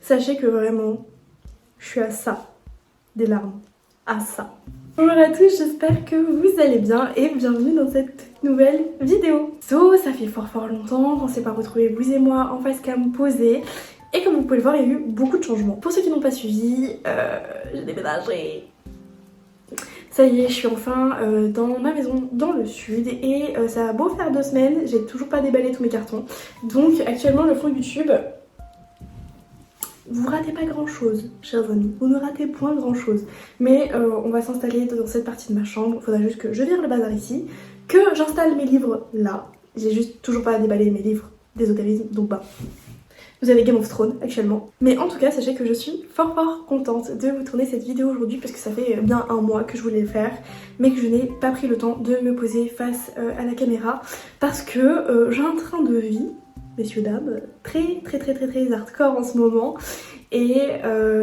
Sachez que vraiment, je suis à ça, des larmes, à ça. Bonjour à tous, j'espère que vous allez bien et bienvenue dans cette nouvelle vidéo. So, ça fait fort longtemps qu'on s'est pas retrouvés, vous et moi, en face cam posée. Et comme vous pouvez le voir, il y a eu beaucoup de changements. Pour ceux qui n'ont pas suivi, j'ai déménagé. Ça y est, je suis enfin dans ma maison dans le sud et ça a beau faire 2 semaines, j'ai toujours pas déballé tous mes cartons. Donc actuellement le fond YouTube, vous ratez pas grand chose, chers amis, vous ne ratez point grand chose. Mais on va s'installer dans cette partie de ma chambre, il faudra juste que je vire le bazar ici, que j'installe mes livres là. J'ai juste toujours pas déballé mes livres d'ésotérisme, donc bah... Vous avez Game of Thrones actuellement. Mais en tout cas, sachez que je suis fort contente de vous tourner cette vidéo aujourd'hui parce que ça fait bien 1 mois que je voulais le faire mais que je n'ai pas pris le temps de me poser face à la caméra parce que j'ai un train de vie, messieurs dames, très hardcore en ce moment et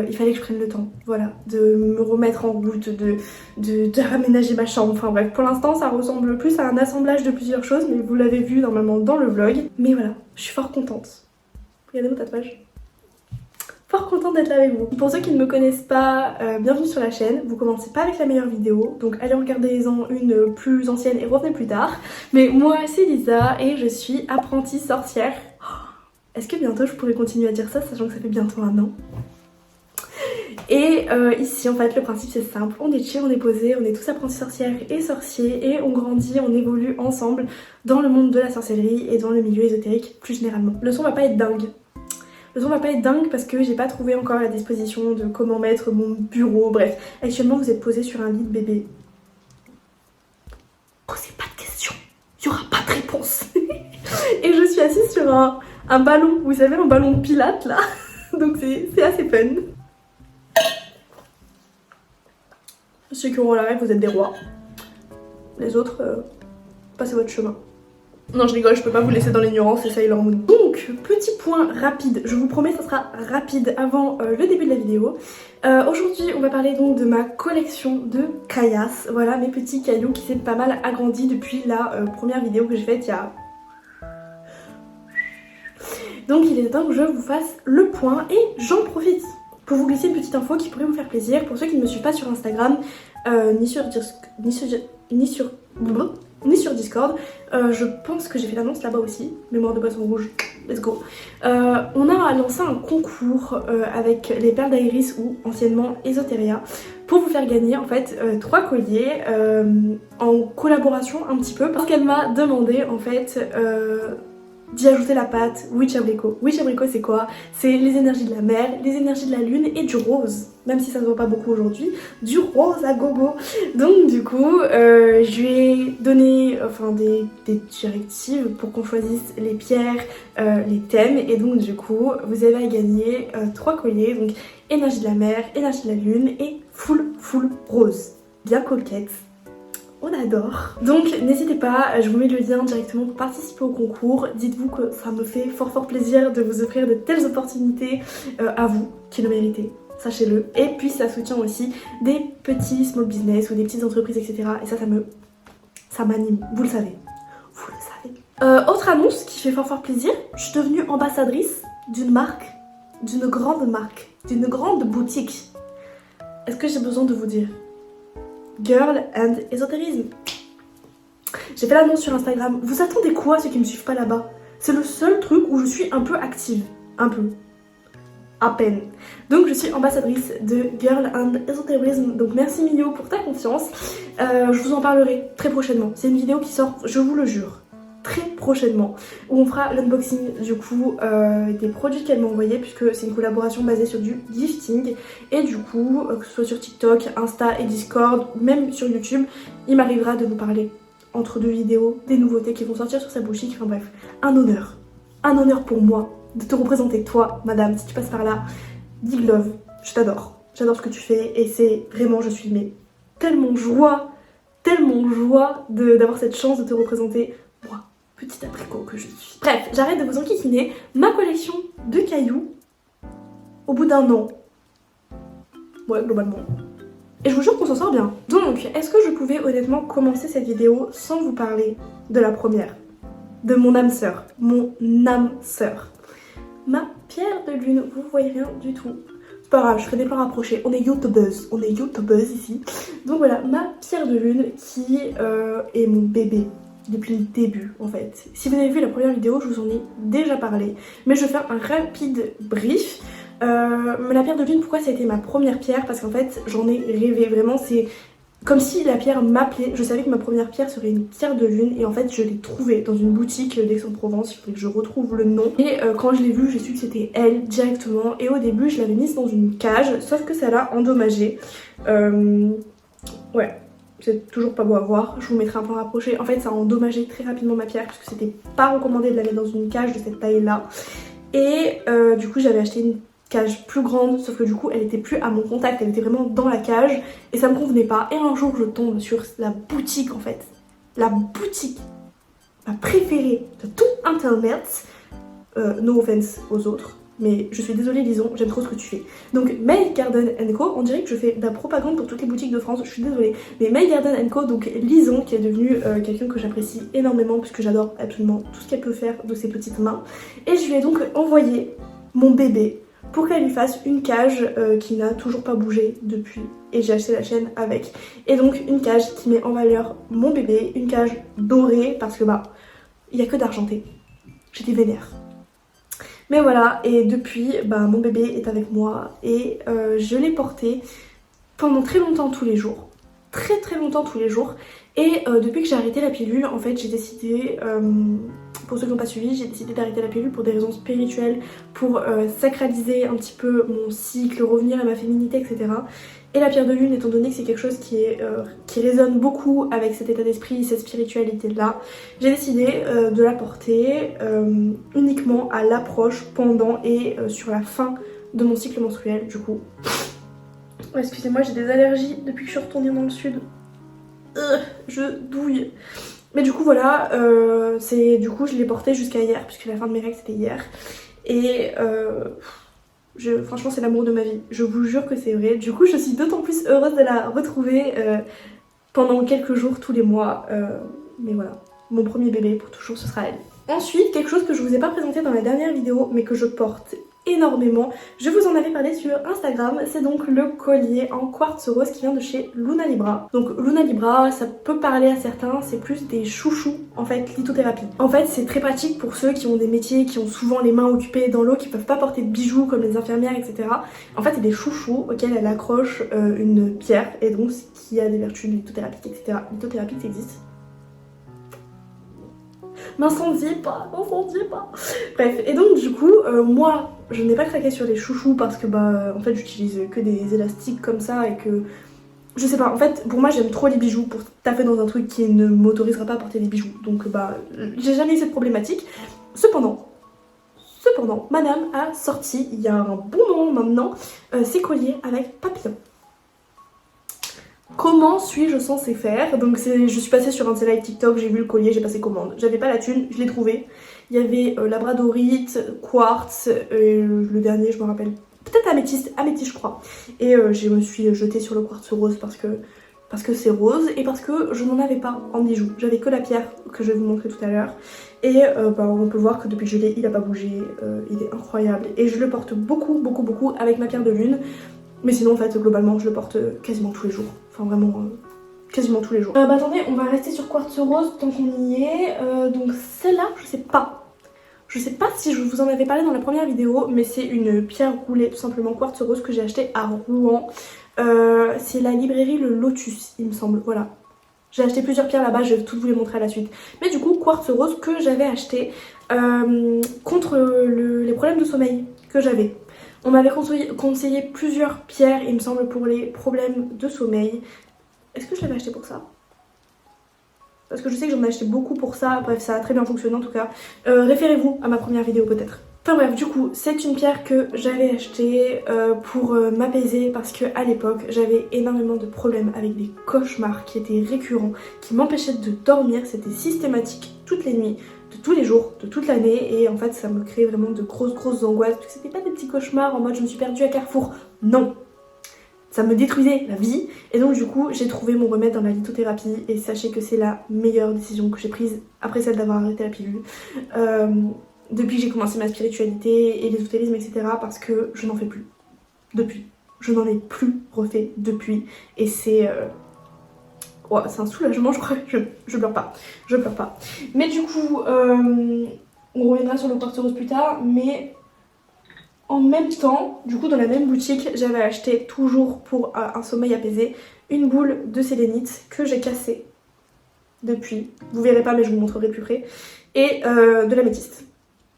il fallait que je prenne le temps, voilà, de me remettre en route, de raménager ma chambre, enfin bref, pour l'instant ça ressemble plus à un assemblage de plusieurs choses mais vous l'avez vu normalement dans le vlog. Mais voilà, je suis fort contente. Regardez mon tatouage. Fort contente d'être là avec vous. Pour ceux qui ne me connaissent pas, bienvenue sur la chaîne. Vous commencez pas avec la meilleure vidéo, donc allez regarder-en une plus ancienne et revenez plus tard. Mais moi c'est Lisa et je suis apprentie sorcière. Est-ce que bientôt je pourrais continuer à dire ça, sachant que ça fait bientôt 1 an? Et ici en fait le principe c'est simple, on est chill, on est posé, on est tous apprentis sorcières et sorciers et on grandit, on évolue ensemble dans le monde de la sorcellerie et dans le milieu ésotérique plus généralement. Le son va pas être dingue. Le son va pas être dingue parce que j'ai pas trouvé encore la disposition de comment mettre mon bureau, bref. Actuellement vous êtes posé sur un lit de bébé. Posez pas de questions, il y aura pas de réponse. Et je suis assise sur un ballon, vous savez, un ballon de pilates là. Donc c'est assez fun. Ceux qui auront la rêve, vous êtes des rois. Les autres, passez votre chemin. Non, je rigole, je peux pas vous laisser dans l'ignorance, c'est Sailor Moon. Donc, petit point rapide, je vous promets, ça sera rapide avant le début de la vidéo. Aujourd'hui, on va parler donc de ma collection de caillasses. Voilà, mes petits cailloux qui s'est pas mal agrandi depuis la première vidéo que j'ai faite il y a... Donc, il est temps que je vous fasse le point et j'en profite pour vous glisser une petite info qui pourrait vous faire plaisir. Pour ceux qui ne me suivent pas sur Instagram, ni sur Discord, je pense que j'ai fait l'annonce là-bas aussi, mémoire de boisson rouge, let's go. On a lancé un concours avec les perles d'Iris ou anciennement Esoteria pour vous faire gagner en fait 3 colliers en collaboration un petit peu parce qu'elle m'a demandé en fait d'y ajouter la pâte Witch Abricot. Witch Abricot c'est quoi? C'est les énergies de la mer, les énergies de la lune et du rose, même si ça se voit pas beaucoup aujourd'hui, du rose à gogo. Donc du coup je lui ai donné enfin, des directives pour qu'on choisisse les pierres, les thèmes et donc du coup vous avez à gagner 3 colliers, donc énergie de la mer, énergie de la lune et full rose. Bien coquette. On adore. Donc n'hésitez pas, je vous mets le lien directement pour participer au concours. Dites-vous que ça me fait fort plaisir de vous offrir de telles opportunités à vous qui le méritez, sachez-le. Et puis ça soutient aussi des petits small business ou des petites entreprises, etc. Et ça m'anime, vous le savez. Vous le savez. Autre annonce qui fait fort plaisir, je suis devenue ambassadrice d'une marque, d'une grande boutique. Est-ce que j'ai besoin de vous dire? Girl and Esotérisme. J'ai fait l'annonce sur Instagram. Vous attendez quoi ceux qui me suivent pas là-bas? C'est le seul truc où je suis un peu active. Un peu. À peine. Donc je suis ambassadrice de Girl and Esotérisme. Donc merci Mio pour ta confiance. Je vous en parlerai très prochainement. C'est une vidéo qui sort, je vous le jure, très prochainement, où on fera l'unboxing du coup des produits qu'elle m'a envoyés puisque c'est une collaboration basée sur du gifting et du coup que ce soit sur TikTok, Insta et Discord, même sur YouTube, il m'arrivera de vous parler entre 2 vidéos des nouveautés qui vont sortir sur sa boutique. Enfin bref, un honneur pour moi de te représenter, toi madame, si tu passes par là. Big love, je t'adore, j'adore ce que tu fais et c'est vraiment, je suis mais tellement joie d'avoir cette chance de te représenter, moi, petit abricot que je suis. Bref, j'arrête de vous enquiquiner. Ma collection de cailloux au bout d'1 an. Ouais, globalement. Et je vous jure qu'on s'en sort bien. Donc, est-ce que je pouvais honnêtement commencer cette vidéo sans vous parler de la première? De mon âme sœur. Mon âme sœur. Ma pierre de lune, vous voyez rien du tout. C'est pas grave, je ferai des plans rapprochés, on est youtubeuses ici. Donc voilà, ma pierre de lune qui est mon bébé depuis le début en fait. Si vous avez vu la première vidéo, je vous en ai déjà parlé, mais je vais faire un rapide brief. La pierre de lune, pourquoi ça a été ma première pierre? Parce qu'en fait j'en ai rêvé, vraiment c'est comme si la pierre m'appelait. Je savais que ma première pierre serait une pierre de lune et en fait je l'ai trouvée dans une boutique d'Aix-en-Provence. Il faudrait que je retrouve le nom. Et quand je l'ai vue, j'ai su que c'était elle directement. Et au début je l'avais mise dans une cage, sauf que ça l'a endommagée. Ouais, c'est toujours pas beau à voir. Je vous mettrai un plan rapproché. En fait ça a endommagé très rapidement ma pierre parce que c'était pas recommandé de la mettre dans une cage de cette taille là. Et du coup j'avais acheté une cage plus grande, sauf que du coup elle était plus à mon contact, elle était vraiment dans la cage et ça me convenait pas. Et un jour je tombe sur la boutique en fait, la boutique ma préférée de tout internet, no offense aux autres, mais je suis désolée Lison, j'aime trop ce que tu fais. Donc May Garden Co, on dirait que je fais de la propagande pour toutes les boutiques de France, je suis désolée, mais May Garden Co, donc Lison qui est devenue quelqu'un que j'apprécie énormément puisque j'adore absolument tout ce qu'elle peut faire de ses petites mains, et je lui ai donc envoyé mon bébé pour qu'elle lui fasse une cage qui n'a toujours pas bougé depuis, et j'ai acheté la chaîne avec. Et donc une cage qui met en valeur mon bébé, une cage dorée parce que bah il n'y a que d'argenté, j'étais vénère. Mais voilà, et depuis bah mon bébé est avec moi et je l'ai porté pendant très longtemps tous les jours, très longtemps tous les jours. Et depuis que j'ai arrêté la pilule, en fait j'ai décidé, pour ceux qui n'ont pas suivi, j'ai décidé d'arrêter la pilule pour des raisons spirituelles, pour sacraliser un petit peu mon cycle, revenir à ma féminité, etc. Et la pierre de lune, étant donné que c'est quelque chose qui résonne beaucoup avec cet état d'esprit, cette spiritualité là, j'ai décidé de la porter uniquement à l'approche, pendant et sur la fin de mon cycle menstruel du coup. Oh, excusez-moi, j'ai des allergies depuis que je suis retournée dans le sud. Je douille. Mais du coup voilà, du coup je l'ai porté jusqu'à hier, puisque la fin de mes règles c'était hier. Et franchement c'est l'amour de ma vie, je vous jure que c'est vrai. Du coup je suis d'autant plus heureuse de la retrouver pendant quelques jours tous les mois. Mais voilà, mon premier bébé pour toujours ce sera elle. Ensuite, quelque chose que je vous ai pas présenté dans la dernière vidéo mais que je porte énormément, je vous en avais parlé sur Instagram, c'est donc le collier en quartz rose qui vient de chez Luna Libra. Donc Luna Libra, ça peut parler à certains, c'est plus des chouchous en fait, lithothérapie. En fait c'est très pratique pour ceux qui ont des métiers, qui ont souvent les mains occupées dans l'eau, qui peuvent pas porter de bijoux comme les infirmières, etc. En fait c'est des chouchous auxquels elle accroche une pierre et donc qui a des vertus lithothérapiques, etc. Lithothérapie ça existe. M'incendiez pas. Bref, et donc du coup, moi, je n'ai pas craqué sur les chouchous parce que bah, en fait, j'utilise que des élastiques comme ça et que... Je sais pas, en fait, pour moi, j'aime trop les bijoux pour taper dans un truc qui ne m'autorisera pas à porter des bijoux. Donc bah, j'ai jamais eu cette problématique. Cependant, madame a sorti, il y a un bon moment maintenant, ses colliers avec papillon. Comment suis-je censée faire? Donc je suis passée sur un de ces lives TikTok, j'ai vu le collier, j'ai passé commande. J'avais pas la thune, je l'ai trouvé. Il y avait labradorite, quartz, le dernier je me rappelle, peut-être améthyste je crois. Et je me suis jetée sur le quartz rose parce que c'est rose et parce que je n'en avais pas en bijoux. J'avais que la pierre que je vais vous montrer tout à l'heure. Et bah, on peut voir que depuis que je l'ai, il a pas bougé, il est incroyable. Et je le porte beaucoup avec ma pierre de lune. Mais sinon en fait globalement je le porte quasiment tous les jours. Enfin vraiment quasiment tous les jours. Bah attendez, on va rester sur quartz rose tant qu'on y est. Donc celle-là je sais pas. Je sais pas si je vous en avais parlé dans la première vidéo, mais c'est une pierre roulée tout simplement quartz rose que j'ai acheté à Rouen. C'est la librairie Le Lotus il me semble, voilà. J'ai acheté plusieurs pierres là-bas, je vais toutes vous les montrer à la suite. Mais du coup quartz rose que j'avais acheté contre les problèmes de sommeil que j'avais. On m'avait conseillé plusieurs pierres, il me semble, pour les problèmes de sommeil. Est-ce que je l'avais acheté pour ça? Parce que je sais que j'en ai acheté beaucoup pour ça. Bref, ça a très bien fonctionné en tout cas. Référez-vous à ma première vidéo peut-être. Enfin bref, du coup, c'est une pierre que j'avais achetée pour m'apaiser parce que à l'époque, j'avais énormément de problèmes avec des cauchemars qui étaient récurrents, qui m'empêchaient de dormir. C'était systématique toutes les nuits, de tous les jours, de toute l'année. Et en fait, ça me créait vraiment de grosses angoisses. Parce que c'était pas des petits cauchemars en mode je me suis perdue à Carrefour. Non! Ça me détruisait la vie. Et donc du coup, j'ai trouvé mon remède dans la lithothérapie. Et sachez que c'est la meilleure décision que j'ai prise après celle d'avoir arrêté la pilule. depuis que j'ai commencé ma spiritualité et l'ésotérisme, etc. parce que je n'en fais plus. Depuis. Je n'en ai plus refait depuis. Et c'est... Ouais, c'est un soulagement, je crois. Je pleure pas. Je pleure pas. Mais du coup, on reviendra sur le quartz rose plus tard, mais... En même temps, du coup dans la même boutique, j'avais acheté toujours pour un sommeil apaisé une boule de sélénite que j'ai cassée depuis. Vous verrez pas mais je vous montrerai plus près. Et de l'améthyste.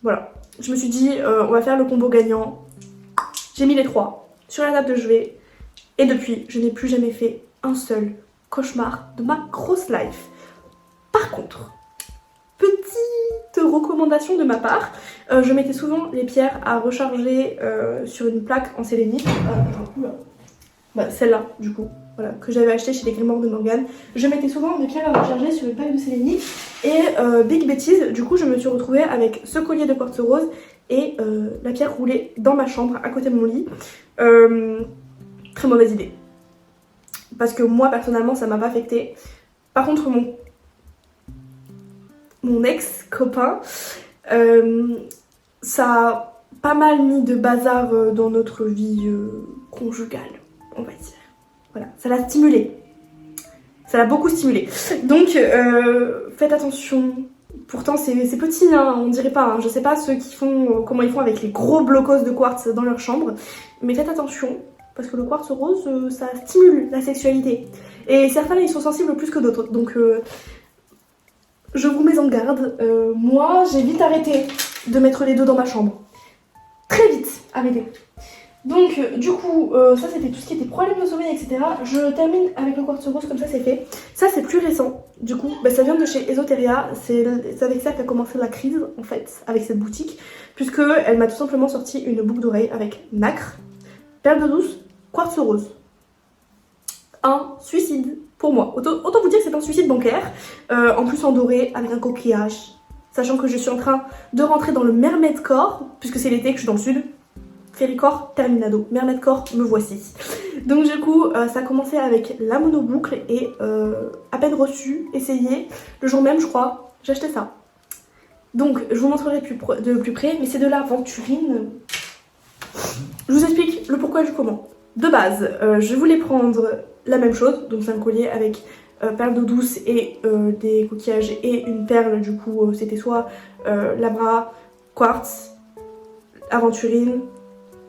Voilà. Je me suis dit on va faire le combo gagnant. J'ai mis les trois sur la table de chevet. Et depuis, je n'ai plus jamais fait un seul cauchemar de ma grosse life. Par contre, petite recommandation de ma part, je mettais souvent les pierres à recharger sur une plaque en sélénite. Celle-là, du coup, voilà, que j'avais acheté chez les Grimoires de Morgane. Je mettais souvent mes pierres à recharger sur une plaque de sélénite. Et big bêtise, du coup, je me suis retrouvée avec ce collier de quartz rose et la pierre roulée dans ma chambre, à côté de mon lit. Très mauvaise idée. Parce que moi, personnellement, ça m'a pas affecté. Par contre, mon ex-copain, ça a pas mal mis de bazar dans notre vie conjugale, on va dire. Voilà, ça l'a stimulé. Ça l'a beaucoup stimulé. Donc, faites attention. Pourtant, c'est petit, hein, on dirait pas. Hein. Je sais pas ceux qui font, comment ils font avec les gros blocos de quartz dans leur chambre. Mais faites attention, parce que le quartz rose, ça stimule la sexualité. Et certains, ils sont sensibles plus que d'autres. Donc... je vous mets en garde, moi j'ai vite arrêté de mettre les deux dans ma chambre. Très vite arrêté. Donc du coup, ça c'était tout ce qui était problème de sommeil, etc. Je termine avec le quartz rose, comme ça c'est fait. Ça c'est plus récent, du coup, ça vient de chez Esoteria. C'est avec ça qu'a commencé la crise en fait, avec cette boutique. Puisque elle m'a tout simplement sorti une boucle d'oreille avec nacre, perle de douce, quartz rose. Un suicide. Pour moi, autant vous dire que c'est un suicide bancaire, en plus en doré, avec un coquillage, sachant que je suis en train de rentrer dans le Mermaid Core, puisque c'est l'été que je suis dans le sud, Fairycore terminado, Mermaid Core, me voici. Donc du coup, ça a commencé avec la monoboucle et à peine reçu, essayé, le jour même je crois, j'ai acheté ça. Donc je vous montrerai de plus près, mais c'est de l'aventurine. Je vous explique le pourquoi et du comment. De base, je voulais prendre la même chose, donc c'est un collier avec perles d'eau douce et des coquillages et une perle, du coup c'était soit labra, quartz, aventurine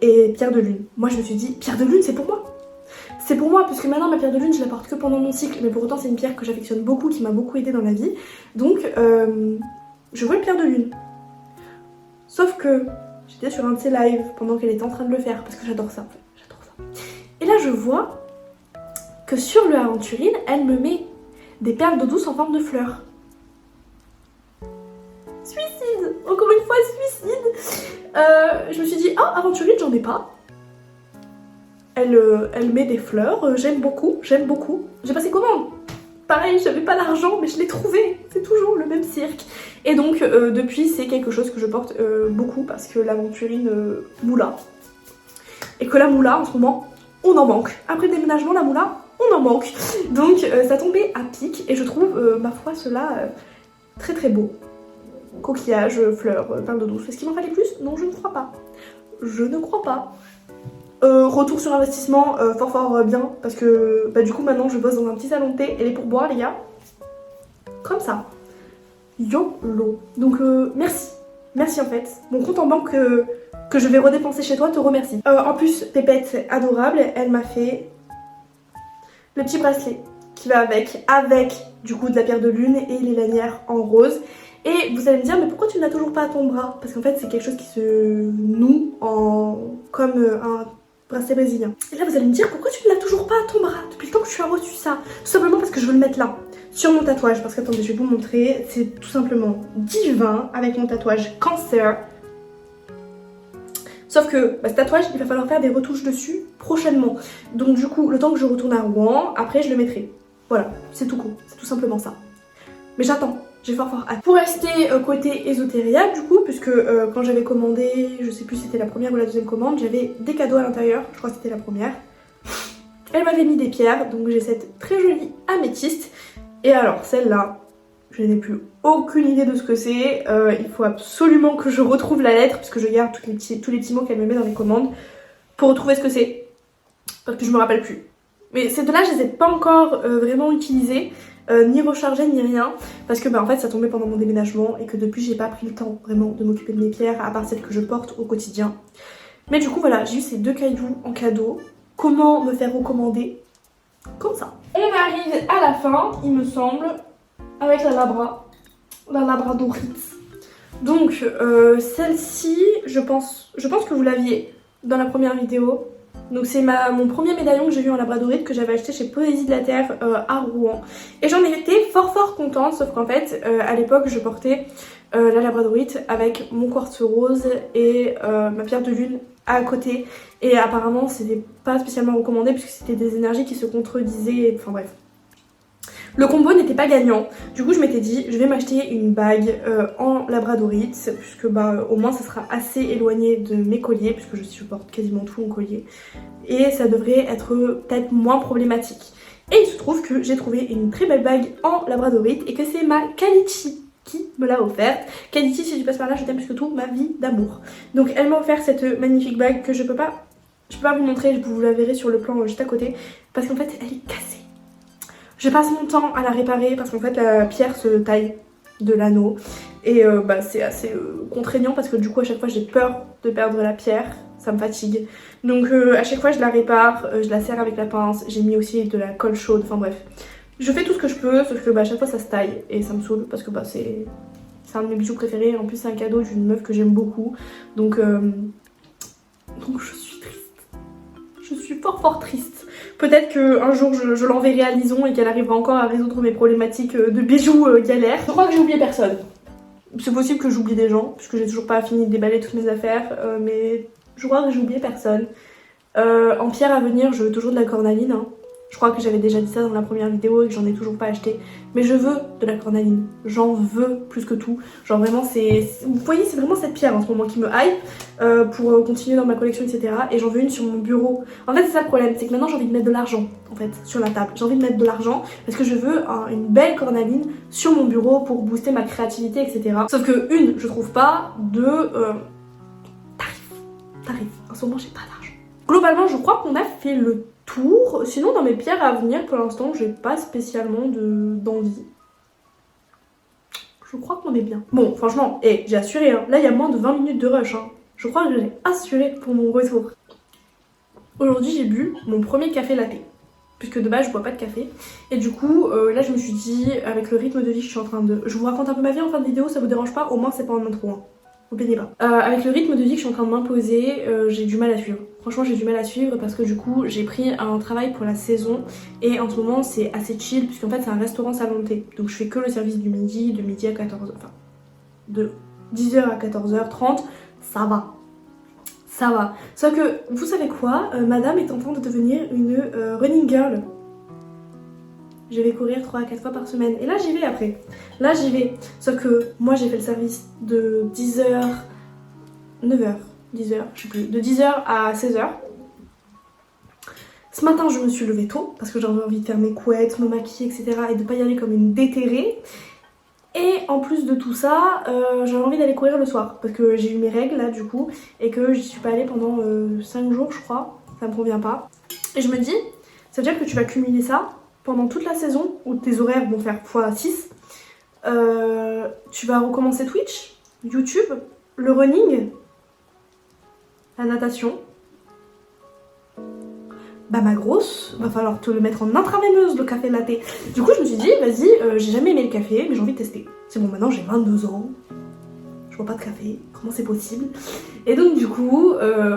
et pierre de lune. Moi je me suis dit, pierre de lune c'est pour moi. C'est pour moi, parce que maintenant ma pierre de lune je la porte que pendant mon cycle, mais pour autant c'est une pierre que j'affectionne beaucoup, qui m'a beaucoup aidée dans la vie. Donc je veux une pierre de lune. Sauf que j'étais sur un de ses lives pendant qu'elle était en train de le faire, parce que j'adore ça, j'adore ça. Et là je vois que sur le aventurine, elle me met des perles d'eau douce en forme de fleurs. Suicide! Encore une fois, suicide! Je me suis dit, ah, aventurine, j'en ai pas. Elle met des fleurs, j'aime beaucoup, j'aime beaucoup. J'ai passé commande. Pareil, j'avais pas l'argent, mais je l'ai trouvé. C'est toujours le même cirque. Et donc, depuis, c'est quelque chose que je porte beaucoup, parce que l'aventurine moula. Et que la moula, en ce moment, on en manque. Après le déménagement, la moula, on en manque. Donc ça tombait à pic et je trouve, ma foi, cela très très beau. Coquillage, fleurs, perles d'eau douce. Est-ce qu'il m'en fallait plus? Non, je ne crois pas. Je ne crois pas. Retour sur investissement, fort bien. Parce que du coup maintenant je bosse dans un petit salon de thé et les pourboires les gars. Comme ça. YOLO. Donc merci. Merci en fait. Mon compte en banque que je vais redépenser chez toi te remercie. En plus, Pépette adorable, elle m'a fait le petit bracelet qui va avec du coup de la pierre de lune et les lanières en rose. Et vous allez me dire, mais pourquoi tu ne l'as toujours pas à ton bras? Parce qu'en fait c'est quelque chose qui se noue comme un bracelet brésilien. Et là vous allez me dire, pourquoi tu ne l'as toujours pas à ton bras depuis le temps que tu as reçu ça? Tout simplement parce que je veux le mettre là, sur mon tatouage. Parce qu'attendez, je vais vous montrer, c'est tout simplement divin avec mon tatouage Cancer. Sauf que ce tatouage, il va falloir faire des retouches dessus prochainement. Donc du coup, le temps que je retourne à Rouen, après je le mettrai. Voilà, c'est tout court, c'est tout simplement ça. Mais j'attends, j'ai fort hâte. Pour rester côté Esoteria, du coup, puisque quand j'avais commandé, je sais plus si c'était la première ou la deuxième commande, j'avais des cadeaux à l'intérieur, je crois que c'était la première. Elle m'avait mis des pierres, donc j'ai cette très jolie améthyste. Et alors, celle-là, je Je n'ai plus aucune idée de ce que c'est. Il faut absolument que je retrouve la lettre parce que je garde tous les petits mots qu'elle me met dans les commandes pour retrouver ce que c'est. Parce que je me rappelle plus. Mais ces deux-là, je les ai pas encore vraiment utilisés, ni rechargés, ni rien. Parce que en fait, ça tombait pendant mon déménagement et que depuis, j'ai pas pris le temps vraiment de m'occuper de mes pierres, à part celles que je porte au quotidien. Mais du coup, voilà, j'ai eu ces 2 cailloux en cadeau. Comment me faire recommander? Comme ça. On arrive à la fin, il me semble, avec la labradorite. Donc, celle-ci, je pense que vous l'aviez dans la première vidéo. Donc c'est mon premier médaillon que j'ai vu en labradorite que j'avais acheté chez Poésie de la Terre à Rouen. Et j'en ai été fort contente, sauf qu'en fait, à l'époque, je portais la labradorite avec mon quartz rose et ma pierre de lune à côté. Et apparemment, c'était pas spécialement recommandé puisque c'était des énergies qui se contredisaient, enfin bref. Le combo n'était pas gagnant, du coup je m'étais dit je vais m'acheter une bague en labradorite puisque au moins ça sera assez éloigné de mes colliers puisque je porte quasiment tout en collier et ça devrait être peut-être moins problématique. Et il se trouve que j'ai trouvé une très belle bague en labradorite et que c'est ma Kalichi qui me l'a offerte. Kalichi, si tu passes par là, je t'aime plus que tout, ma vie d'amour. Donc elle m'a offert cette magnifique bague que je peux pas vous montrer, vous la verrez sur le plan juste à côté parce qu'en fait elle est cassée. Je passe mon temps à la réparer parce qu'en fait la pierre se taille de l'anneau et c'est assez contraignant parce que du coup à chaque fois j'ai peur de perdre la pierre, ça me fatigue. Donc à chaque fois je la répare, je la serre avec la pince, j'ai mis aussi de la colle chaude, enfin bref. Je fais tout ce que je peux sauf que à chaque fois ça se taille et ça me saoule parce que c'est un de mes bijoux préférés, en plus c'est un cadeau d'une meuf que j'aime beaucoup. Donc je suis triste. Je suis fort triste. Peut-être qu'un jour je l'enverrai à Lison et qu'elle arrivera encore à résoudre mes problématiques de bijoux galères. Je crois que j'ai oublié personne. C'est possible que j'oublie des gens, puisque j'ai toujours pas fini de déballer toutes mes affaires, mais je crois que j'ai oublié personne. En pierre à venir, je veux toujours de la cornaline. Hein. Je crois que j'avais déjà dit ça dans la première vidéo et que j'en ai toujours pas acheté. Mais je veux de la cornaline. J'en veux plus que tout. Genre vraiment, vous voyez, c'est vraiment cette pierre en ce moment qui me hype pour continuer dans ma collection, etc. Et j'en veux une sur mon bureau. En fait, c'est ça le problème, c'est que maintenant j'ai envie de mettre de l'argent en fait sur la table. J'ai envie de mettre de l'argent parce que je veux une belle cornaline sur mon bureau pour booster ma créativité, etc. Sauf que je trouve pas de tarif. En ce moment, j'ai pas d'argent. Globalement, je crois qu'on a fait le tour. Sinon, dans mes pierres à venir, pour l'instant, j'ai pas spécialement d'envie. Je crois qu'on est bien. Bon, franchement, j'ai assuré. Hein. Là, il y a moins de 20 minutes de rush. Hein. Je crois que j'ai assuré pour mon retour. Aujourd'hui, j'ai bu mon premier café latte. Puisque de base, je bois pas de café. Et du coup, là, je me suis dit, avec le rythme de vie que je suis en train de... Je vous raconte un peu ma vie en fin de vidéo, ça vous dérange pas? Au moins, c'est pas en intro. Hein. Vous plaignez pas. Avec le rythme de vie que je suis en train de m'imposer, j'ai du mal à suivre. Franchement, j'ai du mal à suivre parce que du coup, j'ai pris un travail pour la saison et en ce moment, c'est assez chill puisqu'en fait, c'est un restaurant salon de thé. Donc, je fais que le service du midi, de midi à 14h, enfin, de 10h à 14h30, ça va. Ça va. Sauf que, vous savez quoi, madame est en train de devenir une running girl. Je vais courir 3 à 4 fois par semaine. Et là, j'y vais après. Là, j'y vais. Sauf que moi, j'ai fait le service de 10h... 9h. 10h, je sais plus. De 10h à 16h. Ce matin, je me suis levée tôt. Parce que j'avais envie de faire mes couettes, me maquiller, etc. Et de pas y aller comme une déterrée. Et en plus de tout ça, j'avais envie d'aller courir le soir. Parce que j'ai eu mes règles, là, du coup. Et que j'y suis pas allée pendant 5 jours, je crois. Ça me convient pas. Et je me dis, ça veut dire que tu vas cumuler ça pendant toute la saison où tes horaires vont faire x6, tu vas recommencer Twitch, YouTube, le running, la natation. Ma grosse, va falloir te le mettre en intraveineuse le café latte. Du coup je me suis dit vas-y, j'ai jamais aimé le café mais j'ai envie de tester. C'est bon, maintenant j'ai 22 ans, je bois pas de café, comment c'est possible? Et donc du coup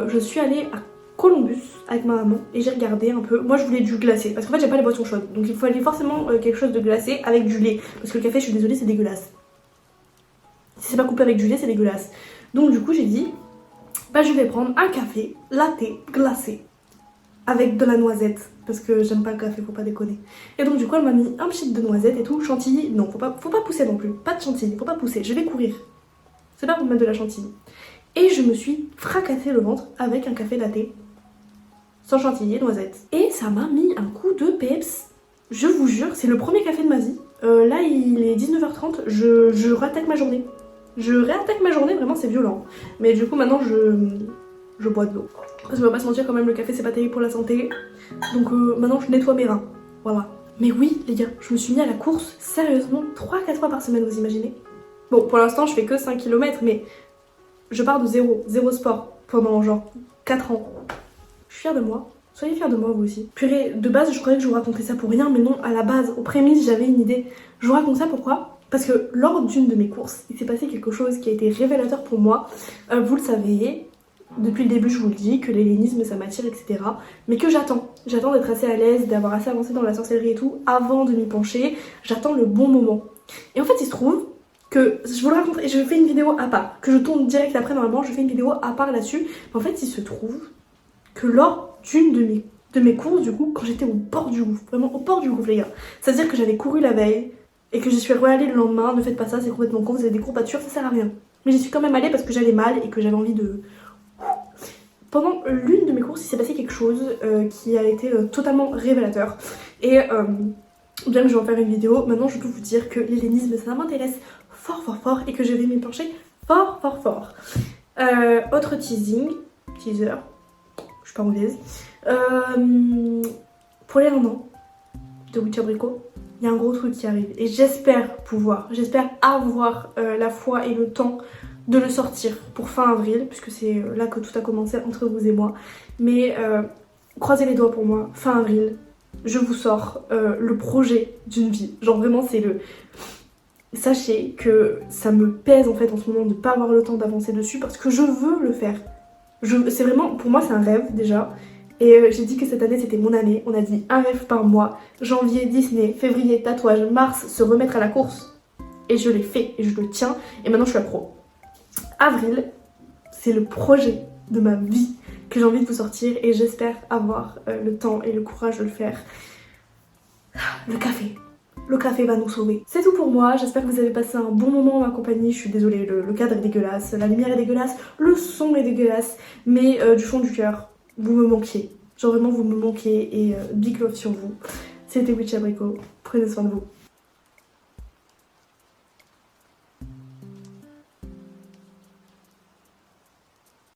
je suis allée à Columbus avec ma maman et j'ai regardé un peu. Moi je voulais du glacé parce qu'en fait j'ai pas les boissons chaudes donc il faut aller forcément quelque chose de glacé avec du lait parce que le café, je suis désolée, c'est dégueulasse. Si c'est pas coupé avec du lait, c'est dégueulasse. Donc du coup j'ai dit je vais prendre un café latte glacé avec de la noisette parce que j'aime pas le café, faut pas déconner. Et donc du coup elle m'a mis un petit de noisette et tout, chantilly, non faut pas pousser non plus, pas de chantilly, faut pas pousser, je vais courir. C'est pas pour mettre de la chantilly. Et je me suis fracassé le ventre avec un café latte sans chantilly et noisette. Et ça m'a mis un coup de peps. Je vous jure, c'est le premier café de ma vie Là il est 19h30, je réattaque ma journée. Je réattaque ma journée, vraiment c'est violent. Mais du coup maintenant je bois de l'eau. Parce qu'on va pas se mentir quand même, le café c'est pas terrible pour la santé. Donc maintenant je nettoie mes reins. Voilà. Mais oui les gars, je me suis mis à la course sérieusement 3-4 fois par semaine, vous imaginez? Bon pour l'instant je fais que 5 km mais je pars de zéro sport pendant genre 4 ans. Je suis fière de moi. Soyez fiers de moi vous aussi. Purée, de base je croyais que je vous racontais ça pour rien, mais non, à la base, aux prémices j'avais une idée. Je vous raconte ça pourquoi? Parce que lors d'une de mes courses, il s'est passé quelque chose qui a été révélateur pour moi. Vous le savez, depuis le début je vous le dis, que l'hellénisme ça m'attire, etc. Mais que j'attends d'être assez à l'aise, d'avoir assez avancé dans la sorcellerie et tout, avant de m'y pencher. J'attends le bon moment. Et en fait il se trouve que, je vous le raconterai, je fais une vidéo à part, que je tourne direct après normalement, je fais une vidéo à part là-dessus. En fait il se trouve que lors d'une de mes courses, du coup, quand j'étais au bord du gouffre, vraiment au bord du gouffre les gars, c'est-à-dire que j'avais couru la veille et que j'y suis réallée le lendemain, ne faites pas ça, c'est complètement con, vous avez des courbatures, ça sert à rien. Mais j'y suis quand même allée parce que j'allais mal et que j'avais envie de... Pendant l'une de mes courses, il s'est passé quelque chose qui a été totalement révélateur. Et bien que je vais en faire une vidéo, maintenant je peux vous dire que l'hellénisme ça m'intéresse fort et que je vais m'y pencher fort. Autre teaser, je suis pas anglaise. Pour les 1 an de Witch Abricot, il y a un gros truc qui arrive et j'espère avoir la foi et le temps de le sortir pour fin avril, puisque c'est là que tout a commencé entre vous et moi. Mais croisez les doigts pour moi, fin avril, je vous sors le projet d'une vie. Genre vraiment c'est le... Sachez que ça me pèse en fait en ce moment de ne pas avoir le temps d'avancer dessus parce que je veux le faire. C'est vraiment, pour moi c'est un rêve déjà. Et j'ai dit que cette année c'était mon année. On a dit un rêve par mois. Janvier, Disney, février, tatouage, mars, se remettre à la course. Et je l'ai fait et je le tiens. Et maintenant je suis accro. Avril, c'est le projet de ma vie que j'ai envie de vous sortir. Et j'espère avoir le temps et le courage de le faire. Le café. Le café va nous sauver. C'est tout pour moi, j'espère que vous avez passé un bon moment en ma compagnie. Je suis désolée, le cadre est dégueulasse, la lumière est dégueulasse, le son est dégueulasse, mais du fond du cœur, vous me manquiez. Genre vraiment vous me manquiez et big love sur vous. C'était Witch Abricot, prenez soin de vous.